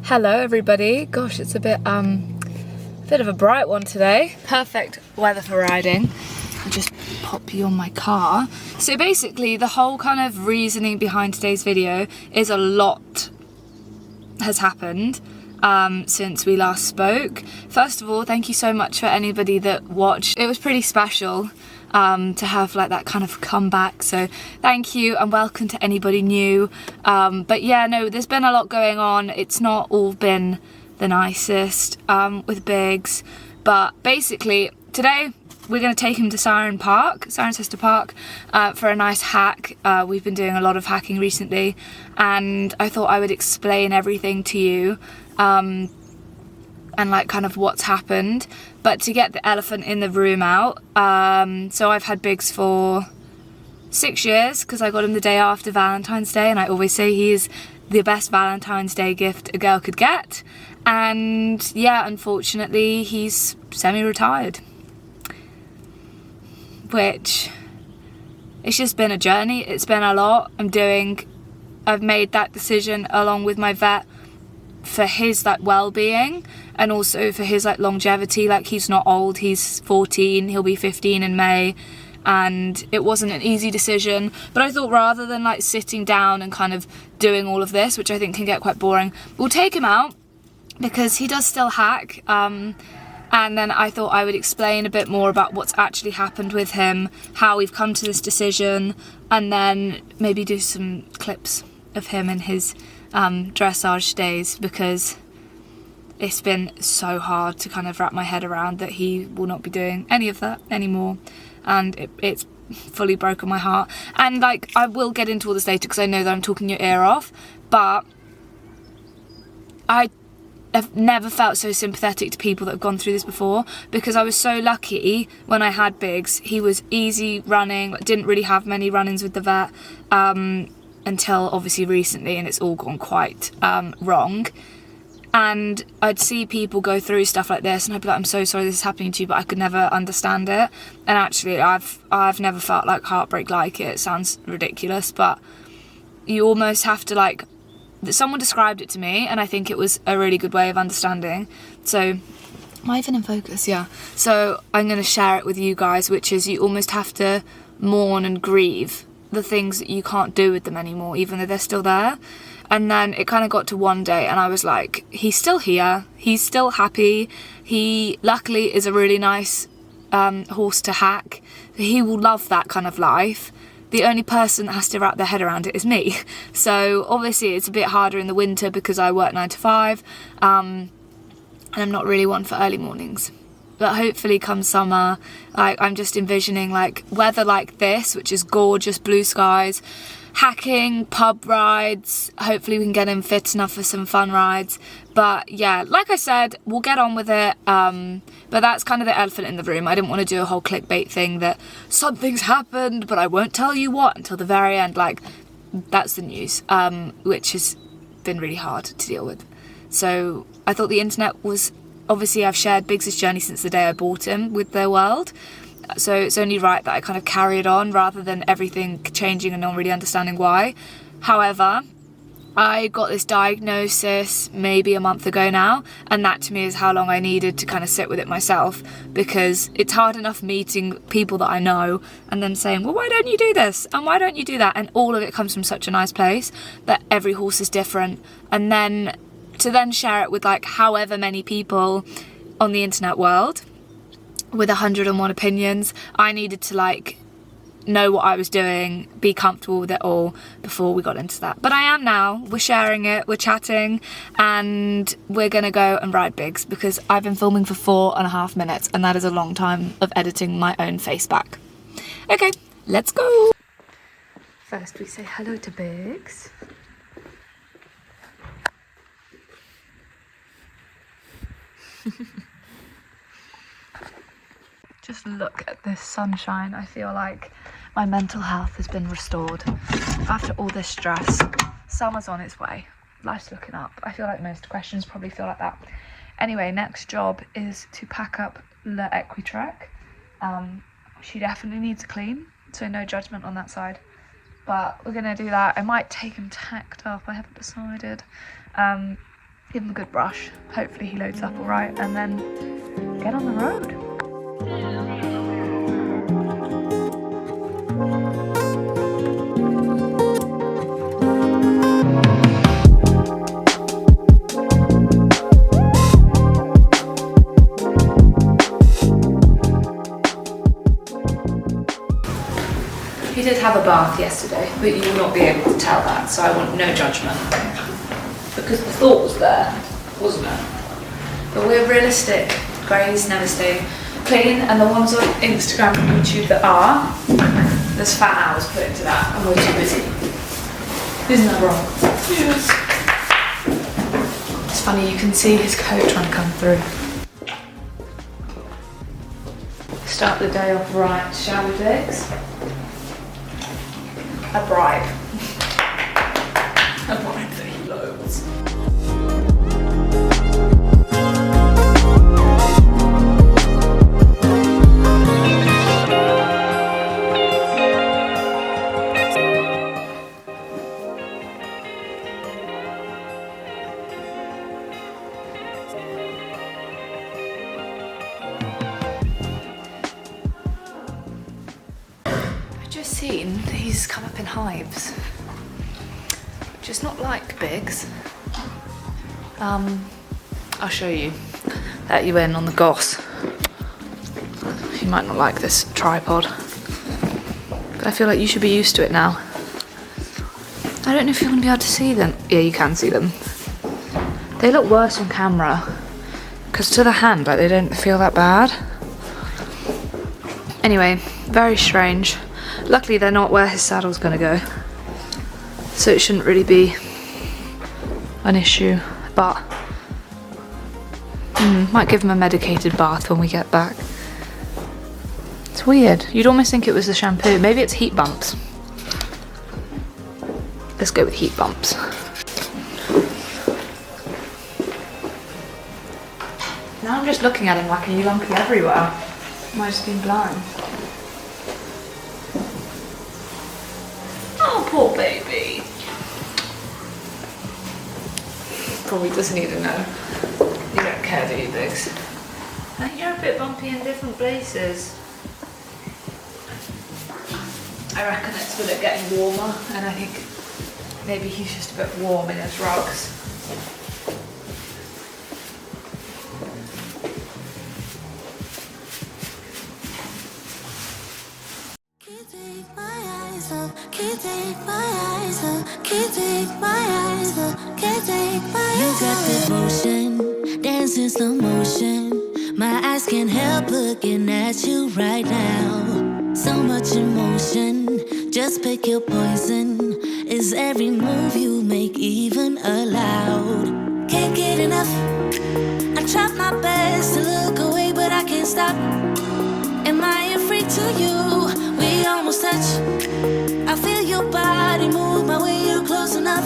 Hello everybody. Gosh, it's a bit of a bright one today. Perfect weather for riding. I'll just pop you on my car. So basically the whole kind of reasoning behind today's video is a lot has happened since we last spoke. First of all, thank you so much for anybody that watched. It was pretty special to have like that kind of comeback, so thank you and welcome to anybody new. But yeah, no, there's been a lot going on. It's not all been the nicest with Biggs, but basically today we're going to take him to Cirencester Park for a nice hack. We've been doing a lot of hacking recently and I thought I would explain everything to you and like kind of what's happened. But to get the elephant in the room out, so I've had Biggs for 6 years because I got him the day after Valentine's Day, and I always say he is the best Valentine's Day gift a girl could get. And yeah, unfortunately he's semi-retired, which it's just been a journey. It's been a lot. I've made that decision along with my vet for his like well-being and also for his like longevity. Like, he's not old, he's 14, he'll be 15 in May, and it wasn't an easy decision, but I thought rather than like sitting down and kind of doing all of this, which I think can get quite boring, we'll take him out because he does still hack, and then I thought I would explain a bit more about what's actually happened with him, how we've come to this decision, and then maybe do some clips of him in his dressage days, because it's been so hard to kind of wrap my head around that he will not be doing any of that anymore, and it's fully broken my heart. And like, I will get into all this later because I know that I'm talking your ear off, but I have never felt so sympathetic to people that have gone through this before, because I was so lucky when I had Biggs. He was easy running, didn't really have many run-ins with the vet until obviously recently, and it's all gone quite wrong. And I'd see people go through stuff like this and I'd be like, I'm so sorry this is happening to you, but I could never understand it. And actually I've never felt like heartbreak like it. It sounds ridiculous, but you almost have to like, someone described it to me and I think it was a really good way of understanding. So, am I even in focus? Yeah. So I'm going to share it with you guys, which is you almost have to mourn and grieve the things that you can't do with them anymore, even though they're still there. And then it kind of got to one day and I was like, he's still here, he's still happy, he luckily is a really nice horse to hack, he will love that kind of life. The only person that has to wrap their head around it is me. So obviously it's a bit harder in the winter because I work 9 to 5 and I'm not really one for early mornings. But hopefully come summer, like, I'm just envisioning like weather like this, which is gorgeous, blue skies, hacking, pub rides. Hopefully we can get him fit enough for some fun rides. But yeah, like I said, we'll get on with it. But that's kind of the elephant in the room. I didn't want to do a whole clickbait thing that something's happened, but I won't tell you what until the very end. Like, that's the news, which has been really hard to deal with. So I thought the internet was, obviously I've shared Biggs' journey since the day I bought him with the world. So it's only right that I kind of carry it on rather than everything changing and not really understanding why. However, I got this diagnosis maybe a month ago now, and that to me is how long I needed to kind of sit with it myself, because it's hard enough meeting people that I know and then saying, well, why don't you do this and why don't you do that, and all of it comes from such a nice place that every horse is different, and then to then share it with like however many people on the internet world with 101 opinions. I needed to like know what I was doing, be comfortable with it all before we got into that. But I am now. We're sharing it, we're chatting, and we're gonna go and ride Biggs because I've been filming for 4.5 minutes and that is a long time of editing my own face back. Okay, let's go. First we say hello to Biggs. Just look at this sunshine. I feel like my mental health has been restored after all this stress. Summer's on its way. Life's looking up. I feel like most questions probably feel like that. Anyway, next job is to pack up Le Equitrek. She definitely needs a clean, so no judgment on that side. But we're going to do that. I might take him tacked up. I haven't decided. give him a good brush. Hopefully he loads up all right, and then get on the road. He did have a bath yesterday, but you will not be able to tell that, so I want no judgment. Because the thought was there, wasn't it? But we're realistic. Greys never stay clean, and the ones on Instagram and YouTube that are, there's fat hours put into that, and we're too busy. Isn't that wrong? Yes. It's funny, you can see his coat trying to come through. Start the day off right, shall we, Dix? A bribe. A bribe that he loathes. Seen he's come up in hives, which is not like Biggs. I'll show you, let you in on the goss. You might not like this tripod, but I feel like you should be used to it now. I don't know if you're going to be able to see them. Yeah, you can see them. They look worse on camera, because to the hand, like, they don't feel that bad. Anyway, very strange. Luckily they're not where his saddle's gonna go, so it shouldn't really be an issue, but might give him a medicated bath when we get back. It's weird. You'd almost think it was the shampoo. Maybe it's heat bumps. Let's go with heat bumps. Now I'm just looking at him like, are you lumpy everywhere? Am I just being blind? Oh, poor baby. Probably doesn't need to know. You don't care, do you, Biggs? I think you're a bit bumpy in different places. I reckon it's with it getting warmer, and I think maybe he's just a bit warm in his rugs. Can't take my eyes off, can't take my eyes off, can't take my eyes off. You got that motion, dance in slow motion. My eyes can't help looking at you right now. So much emotion, just pick your poison. Is every move you make even allowed? Can't get enough, I try my best to look away, but I can't stop. Am I a freak to you? We almost touch. I feel your body move my way, you're close enough.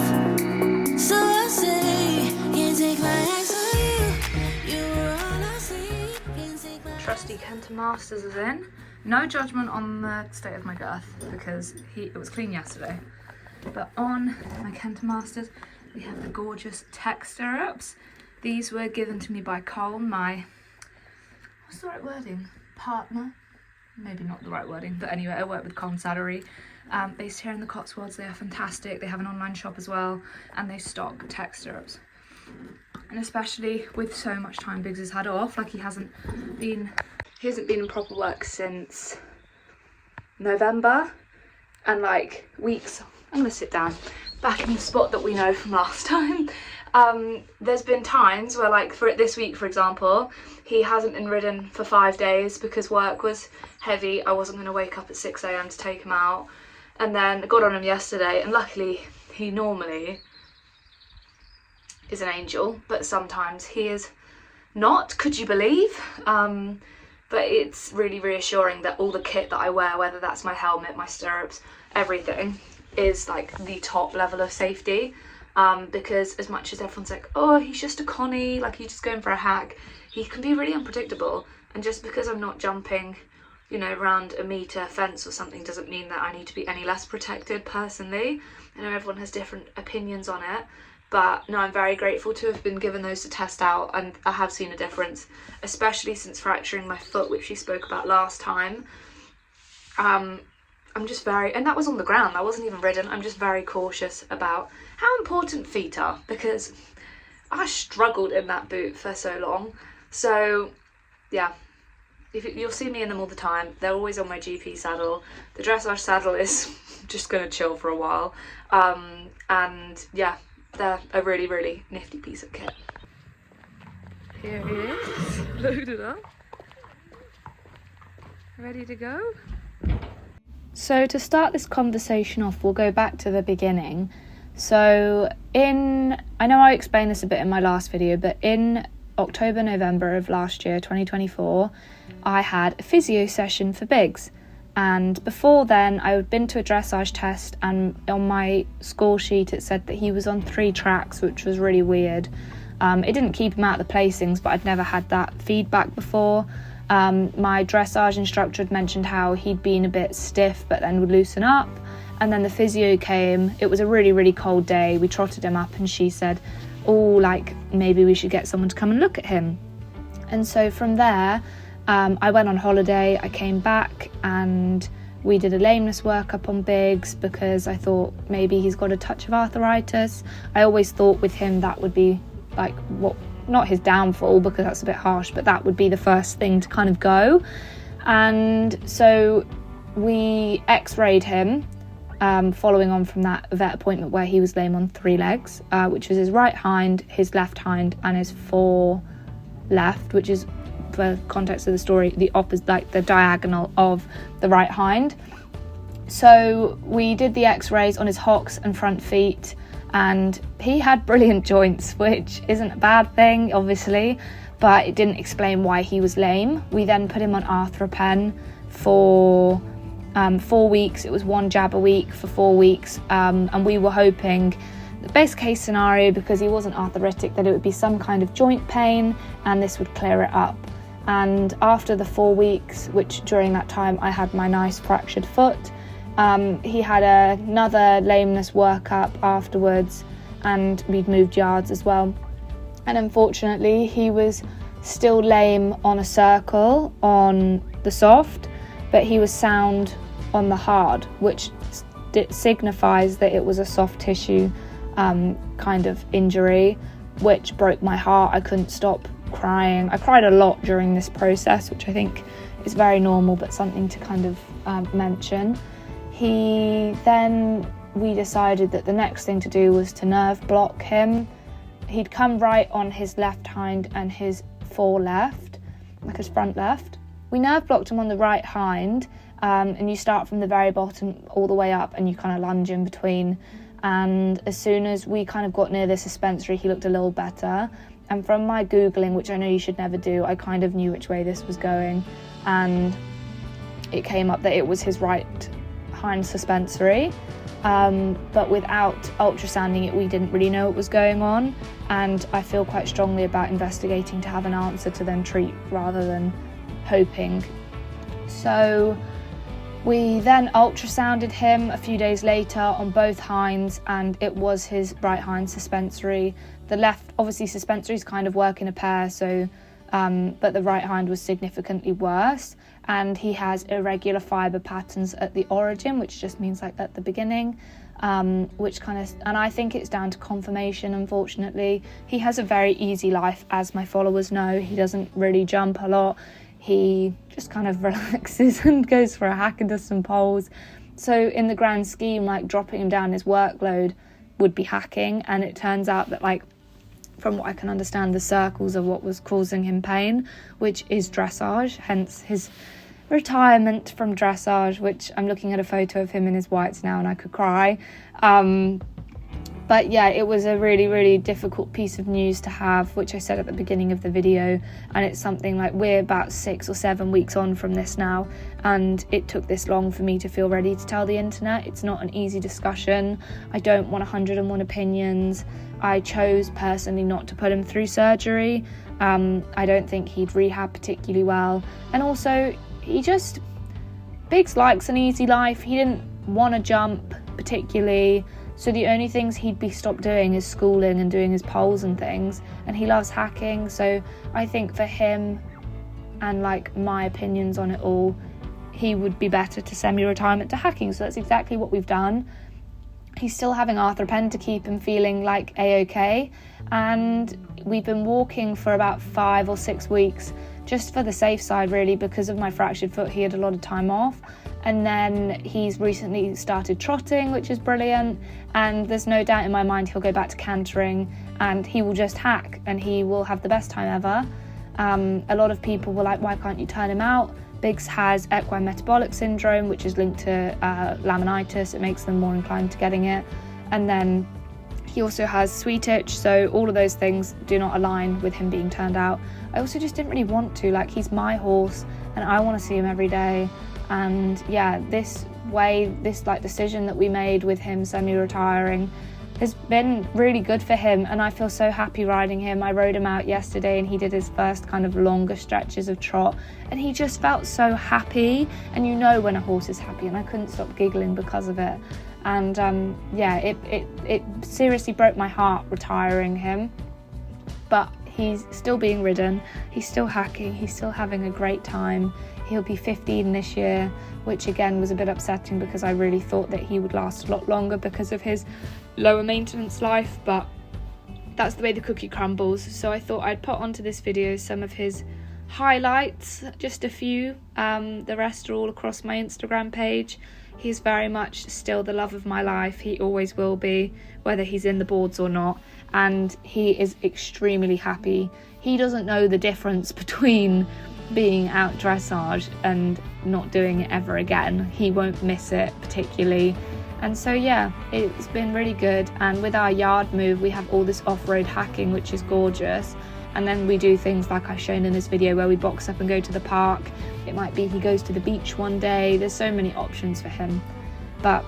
So I say, can't take my eyes on you. You were all I see. Can't take my Trusty Kenton Masters is in. No judgment on the state of my girth, because it was clean yesterday. But on my Kenton Masters, we have the gorgeous tech stirrups. These were given to me by Cole, my, what's the right wording? Partner? Maybe not the right wording, but anyway, I work with Colin Salary, based here in the Cotswolds. They are fantastic. They have an online shop as well, and they stock tech stirrups. And especially with so much time Biggs has had off, like he hasn't been in proper work since November, and like weeks. I'm gonna sit down back in the spot that we know from last time. There's been times where, like, for this week, for example, he hasn't been ridden for 5 days because work was heavy. I wasn't going to wake up at 6 a.m. to take him out, and then I got on him yesterday, and luckily he normally is an angel, but sometimes he is not, could you believe? But it's really reassuring that all the kit that I wear, whether that's my helmet, my stirrups, everything, is like the top level of safety. Because as much as everyone's like, oh, he's just a Connie, like he's just going for a hack, he can be really unpredictable. And just because I'm not jumping, you know, around a metre fence or something doesn't mean that I need to be any less protected personally. I know everyone has different opinions on it, But no, I'm very grateful to have been given those to test out, and I have seen a difference, especially since fracturing my foot, which she spoke about last time. I'm just very, and that was on the ground, that wasn't even ridden. I'm just very cautious about how important feet are, because I struggled in that boot for so long. So yeah, you'll see me in them all the time. They're always on my GP saddle. The dressage saddle is just gonna chill for a while. And yeah, they're a really, really nifty piece of kit. Here he is, loaded up, ready to go. So to start this conversation off, we'll go back to the beginning. So I know I explained this a bit in my last video, but in October, November of last year, 2024, I had a physio session for Biggs. And before then, I had been to a dressage test, and on my score sheet it said that he was on 3 tracks, which was really weird. It didn't keep him out of the placings, but I'd never had that feedback before. My dressage instructor had mentioned how he'd been a bit stiff but then would loosen up, and then the physio came. It was a really, really cold day. We trotted him up and she said, maybe we should get someone to come and look at him. And so from there, I went on holiday. I came back and we did a lameness workup on Biggs, because I thought maybe he's got a touch of arthritis. I always thought with him that would be not his downfall, because that's a bit harsh, but that would be the first thing to kind of go. And so we x-rayed him, following on from that vet appointment where he was lame on 3 legs, which was his right hind, his left hind, and his fore left, which is, for context of the story, the opposite, like the diagonal of the right hind. So we did the x-rays on his hocks and front feet, and he had brilliant joints, which isn't a bad thing, obviously, but it didn't explain why he was lame. We then put him on arthropen for 4 weeks. It was 1 jab a week for 4 weeks, and we were hoping, the best case scenario, because he wasn't arthritic, that it would be some kind of joint pain and this would clear it up. And after the 4 weeks, which during that time I had my nice fractured foot, he had another lameness workup afterwards, and we'd moved yards as well. And unfortunately, he was still lame on a circle on the soft, but he was sound on the hard, which signifies that it was a soft tissue kind of injury, which broke my heart. I couldn't stop crying. I cried a lot during this process, which I think is very normal, but something to kind of mention. We decided that the next thing to do was to nerve block him. He'd come right on his left hind and his fore left, like his front left. We nerve blocked him on the right hind, and you start from the very bottom all the way up and you kind of lunge in between. And as soon as we kind of got near the suspensory, he looked a little better. And from my Googling, which I know you should never do, I kind of knew which way this was going. And it came up that it was his right hind suspensory. But without ultrasounding it, we didn't really know what was going on. And I feel quite strongly about investigating to have an answer to then treat rather than hoping. So we then ultrasounded him a few days later on both hinds, and it was his right hind suspensory. The left, obviously suspensories kind of work in a pair, so but the right hind was significantly worse, and he has irregular fibre patterns at the origin, which just means like at the beginning, which kind of, and I think it's down to conformation, unfortunately. He has a very easy life, as my followers know. He doesn't really jump a lot. He just kind of relaxes and goes for a hack and does some poles. So in the grand scheme, like dropping him down his workload would be hacking, and it turns out that, like, from what I can understand, the circles are what was causing him pain, which is dressage, hence his retirement from dressage, which I'm looking at a photo of him in his whites now and I could cry. But yeah, it was a really, really difficult piece of news to have, which I said at the beginning of the video, and it's something like we're about 6 or 7 weeks on from this now, and it took this long for me to feel ready to tell the internet. It's not an easy discussion. I don't want 101 opinions. I chose personally not to put him through surgery. I don't think he'd rehab particularly well, and also Biggs likes an easy life. He didn't want to jump particularly, So the only things he'd be stopped doing is schooling and doing his poles and things, and he loves hacking. So I think for him, and like my opinions on it all, he would be better to semi-retirement to hacking. So that's exactly what we've done. He's still having arthropen to keep him feeling like a-okay, and we've been walking for about 5 or 6 weeks, just for the safe side really, because of my fractured foot. He had a lot of time off, and then he's recently started trotting, which is brilliant, and there's no doubt in my mind he'll go back to cantering and he will just hack and he will have the best time ever. A lot of people were like, why can't you turn him out? Biggs has equine metabolic syndrome, which is linked to laminitis. It makes them more inclined to getting it. And then he also has sweet itch, so all of those things do not align with him being turned out. I also just didn't really want to, like, he's my horse and I want to see him every day. And yeah, this decision that we made with him semi-retiring has been really good for him, and I feel so happy riding him. I rode him out yesterday and he did his first kind of longer stretches of trot, and he just felt so happy, and you know when a horse is happy, and I couldn't stop giggling because of it. And it seriously broke my heart retiring him, but he's still being ridden, he's still hacking, he's still having a great time. He'll be 15 this year, which again was a bit upsetting because I really thought that he would last a lot longer because of his lower maintenance life, but that's the way the cookie crumbles. So I thought I'd put onto this video some of his highlights, just a few. The rest are all across my Instagram page. He's very much still the love of my life. He always will be, whether he's in the boards or not, and he is extremely happy. He doesn't know the difference between being out dressage and not doing it ever again. He won't miss it particularly. And so yeah, it's been really good. And with our yard move, we have all this off-road hacking, which is gorgeous. And then we do things like I've shown in this video where we box up and go to the park. It might be he goes to the beach one day. There's so many options for him. But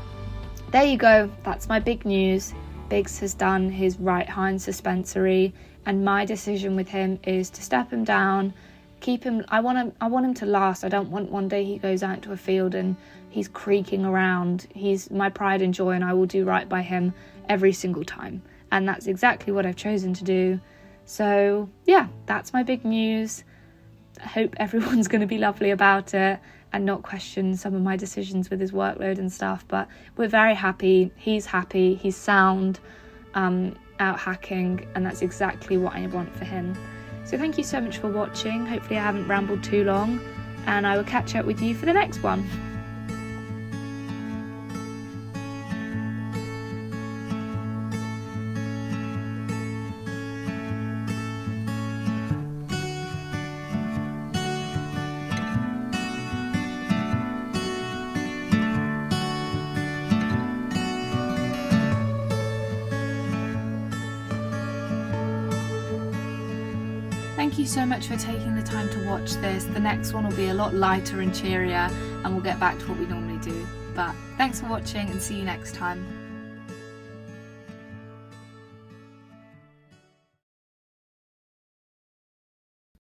there you go, that's my big news. Biggs has done his right hind suspensory, and my decision with him is to step him down, keep him. I want him to last. I don't want one day he goes out into a field and he's creaking around. He's my pride and joy, and I will do right by him every single time. And that's exactly what I've chosen to do. So yeah, that's my big news. I hope everyone's going to be lovely about it and not question some of my decisions with his workload and stuff. But we're very happy. He's sound, out hacking, and that's exactly what I want for him. So thank you so much for watching. Hopefully I haven't rambled too long, and I will catch up with you for the next one. Thank you so much for taking the time to watch this. The next one will be a lot lighter and cheerier, and we'll get back to what we normally do. But thanks for watching, and see you next time.